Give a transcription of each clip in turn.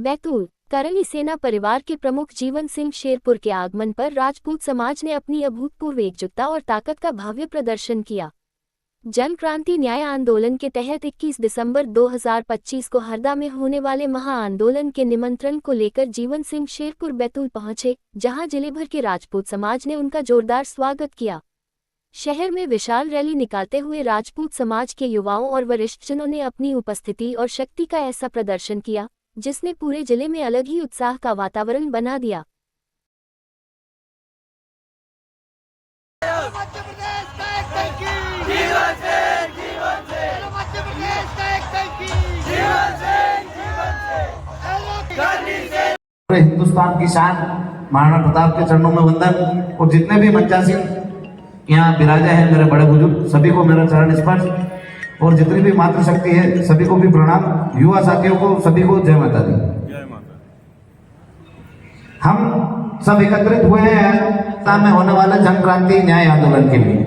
बैतूल करणी सेना परिवार के प्रमुख जीवन सिंह शेरपुर के आगमन पर राजपूत समाज ने अपनी अभूतपूर्व एकजुटता और ताकत का भव्य प्रदर्शन किया। जन क्रांति न्याय आंदोलन के तहत 21 दिसंबर 2025 को हरदा में होने वाले महाआंदोलन के निमंत्रण को लेकर जीवन सिंह शेरपुर बैतूल पहुंचे, जहां जिले भर के राजपूत समाज ने उनका जोरदार स्वागत किया। शहर में विशाल रैली निकालते हुए राजपूत समाज के युवाओं और वरिष्ठजनों ने अपनी उपस्थिति और शक्ति का ऐसा प्रदर्शन किया जिसने पूरे जिले में अलग ही उत्साह का वातावरण बना दिया। हिंदुस्तान की शान महाराणा प्रताप के चरणों में वंदन। और जितने भी मंचासी यहाँ विराजा है, मेरे बड़े बुजुर्ग, सभी को मेरा चरण स्पर्श। और जितनी भी मातृशक्ति है सभी को भी प्रणाम। युवा साथियों को सभी को जय माता दी। जय माता। हम सब एकत्रित हुए हैं में होने वाले जन क्रांति न्याय आंदोलन के लिए,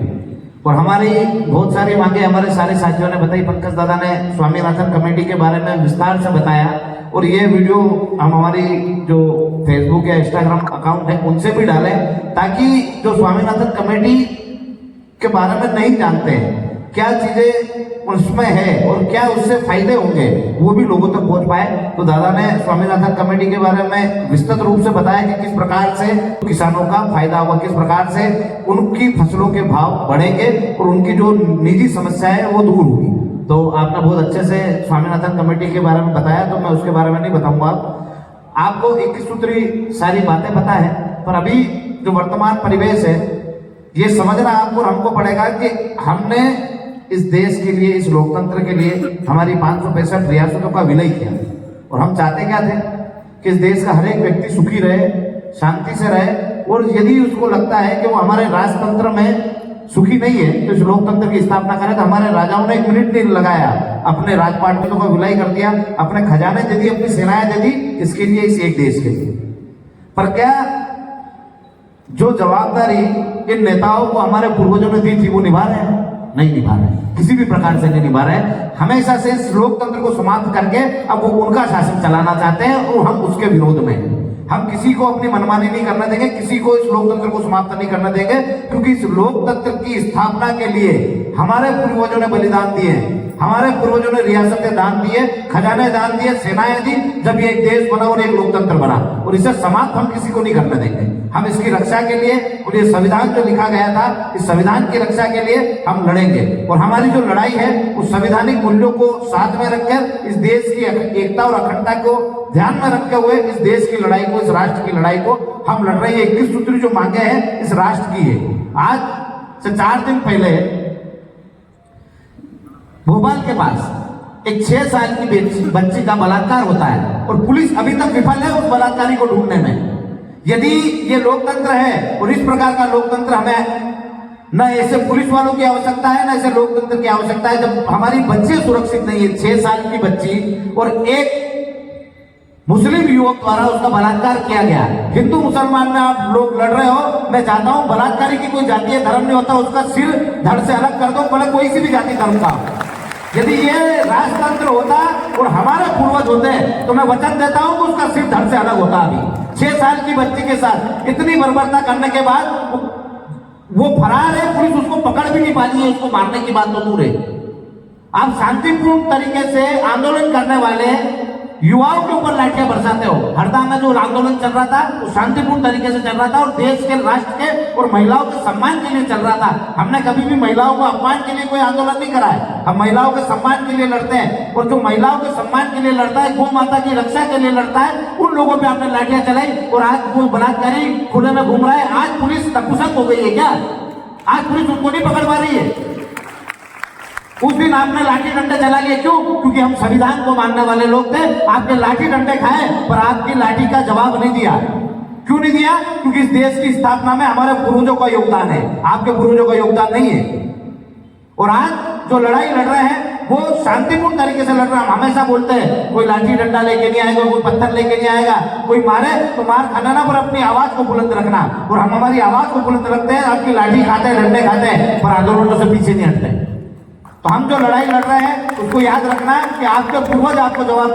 और हमारी बहुत सारी मांगे हमारे सारे साथियों ने बताई। पंकज दादा ने स्वामीनाथन कमेटी के बारे में विस्तार से बताया, और ये वीडियो हम हमारी जो फेसबुक या इंस्टाग्राम अकाउंट है उनसे भी डालें, ताकि जो स्वामीनाथन कमेटी के बारे में नहीं जानते हैं, क्या चीजें उसमें है और क्या उससे फायदे होंगे, वो भी लोगों तक पहुंच पाए। तो दादा ने स्वामीनाथन कमेटी के बारे में विस्तृत रूप से बताया कि किस प्रकार से किसानों का फायदा होगा, किस प्रकार से उनकी फसलों के भाव बढ़ेंगे और उनकी जो निजी समस्या है वो दूर होगी। तो आपने बहुत अच्छे से स्वामीनाथन कमेटी के बारे में बताया, तो मैं उसके बारे में नहीं बताऊंगा। आपको 21 सूत्री सारी बातें पता है, पर अभी जो वर्तमान परिवेश है ये समझना आपको और हमको पड़ेगा कि हमने इस देश के लिए, इस लोकतंत्र के लिए हमारी 565 रियासतों का विलय किया, और हम चाहते क्या थे कि इस देश का हर एक व्यक्ति सुखी रहे, शांति से रहे। और यदि उसको लगता है कि वो हमारे राजतंत्र में सुखी नहीं है तो इस लोकतंत्र की स्थापना करें। तो हमारे राजाओं ने 1 मिनट नहीं लगाया, अपने राजपाटों का विलय कर दिया, अपने खजाने दे दी, अपनी सेनाएं दे दी, इसके लिए, इस एक देश के लिए। पर क्या जो जवाबदारी इन नेताओं को हमारे पूर्वजों ने दी थी वो निभा रहे हैं? नहीं निभा रहे, किसी भी प्रकार से नहीं निभा रहे। हमेशा से इस लोकतंत्र को समाप्त करके अब वो उनका शासन चलाना चाहते हैं, और हम उसके विरोध में हैं। हम किसी को अपनी मनमानी नहीं करने देंगे, किसी को इस लोकतंत्र को समाप्त नहीं करने देंगे, क्योंकि इस लोकतंत्र की स्थापना के लिए हमारे पूर्वजों ने बलिदान दिए, हमारे पूर्वजों ने रियासतें दान दिए, खजाने दान दिए, सेनाएं दी, जब ये एक देश बना और एक लोकतंत्र बना। और इसे समाप्त हम किसी को नहीं करने देंगे। हम इसकी रक्षा के लिए, और ये संविधान जो लिखा गया था, इस संविधान की रक्षा के लिए हम लड़ेंगे। और हमारी जो लड़ाई है उस संवैधानिक मूल्यों को साथ में रखकर, इस देश की एकता और अखंडता को ध्यान में रखते हुए इस देश की लड़ाई को, इस राष्ट्र की लड़ाई को हम लड़ रहे हैं। 21 सूत्री जो मांगे हैं इस राष्ट्र की है। आज से 4 दिन पहले भोपाल के पास एक 6 साल की बच्ची का बलात्कार होता है, और पुलिस अभी तक विफल है उस बलात्कारी को ढूंढने में। यदि ये लोकतंत्र है, और इस प्रकार का लोकतंत्र हमें न ऐसे पुलिस वालों की आवश्यकता है, न ऐसे लोकतंत्र की आवश्यकता है, जब हमारी बच्ची सुरक्षित नहीं है, 6 साल की बच्ची, और एक मुस्लिम युवक द्वारा उसका बलात्कार किया गया। हिंदू मुसलमान में आप लोग लड़ रहे हो, मैं चाहता हूं बलात्कारी की कोई जातीय धर्म नहीं होता, उसका सिर धड़ से अलग कर दो, भले कोई सी भी जाति धर्म का। यदि ये राजतंत्र होता और हमारे पूर्वज होते तो मैं वचन देता हूं कि उसका सिर धड़ से अलग होता। अभी 6 साल की बच्ची के साथ इतनी बर्बरता करने के बाद वो फरार है, पुलिस उसको पकड़ भी नहीं पाती है, उसको मारने की बात तो दूर है। आप शांतिपूर्ण तरीके से आंदोलन करने वाले युवाओं के ऊपर लाठियां बरसाते हो। हरदा में जो आंदोलन चल रहा था वो शांतिपूर्ण तरीके से चल रहा था, और देश के, राष्ट्र के और महिलाओं के सम्मान के लिए चल रहा था। हमने कभी भी महिलाओं को अपमान के लिए कोई आंदोलन नहीं करा है। हम महिलाओं के सम्मान के लिए लड़ते हैं, और जो महिलाओं के सम्मान के लिए लड़ता है, गौ माता की रक्षा के लिए लड़ता है, उन लोगों पे आपने लाठियां चलाई, और आज वो बलात्कारी खुले में घूम रहा है। आज पुलिस नपुंसक हो गई है क्या? आज पुलिस उसको नहीं पकड़ पा रही है। उस दिन आपने लाठी डंडे चला लिए, क्यों? क्योंकि हम संविधान को मानने वाले लोग थे। आपने लाठी डंडे खाए, पर आपकी लाठी का जवाब नहीं दिया। क्यों नहीं दिया? क्योंकि इस देश की स्थापना में हमारे पूर्वजों का योगदान है, आपके पूर्वजों का योगदान नहीं है। और आज जो लड़ाई लड़ रहे हैं वो शांतिपूर्ण तरीके से लड़ रहे हैं। हम हमेशा बोलते हैं कोई लाठी डंडा लेके नहीं आएगा, कोई पत्थर लेके नहीं आएगा, कोई मारे तो मार खाना ना, पर अपनी आवाज को बुलंद रखना। और हम हमारी आवाज को बुलंद रखते हैं, आपकी लाठी खाते हैं, डंडे खाते हैं, पर आंदोलनों से पीछे नहीं हटते। तो हम जो लड़ाई लड़ रहे हैं उसको याद रखना कि आपके पूर्वज आपको जवाब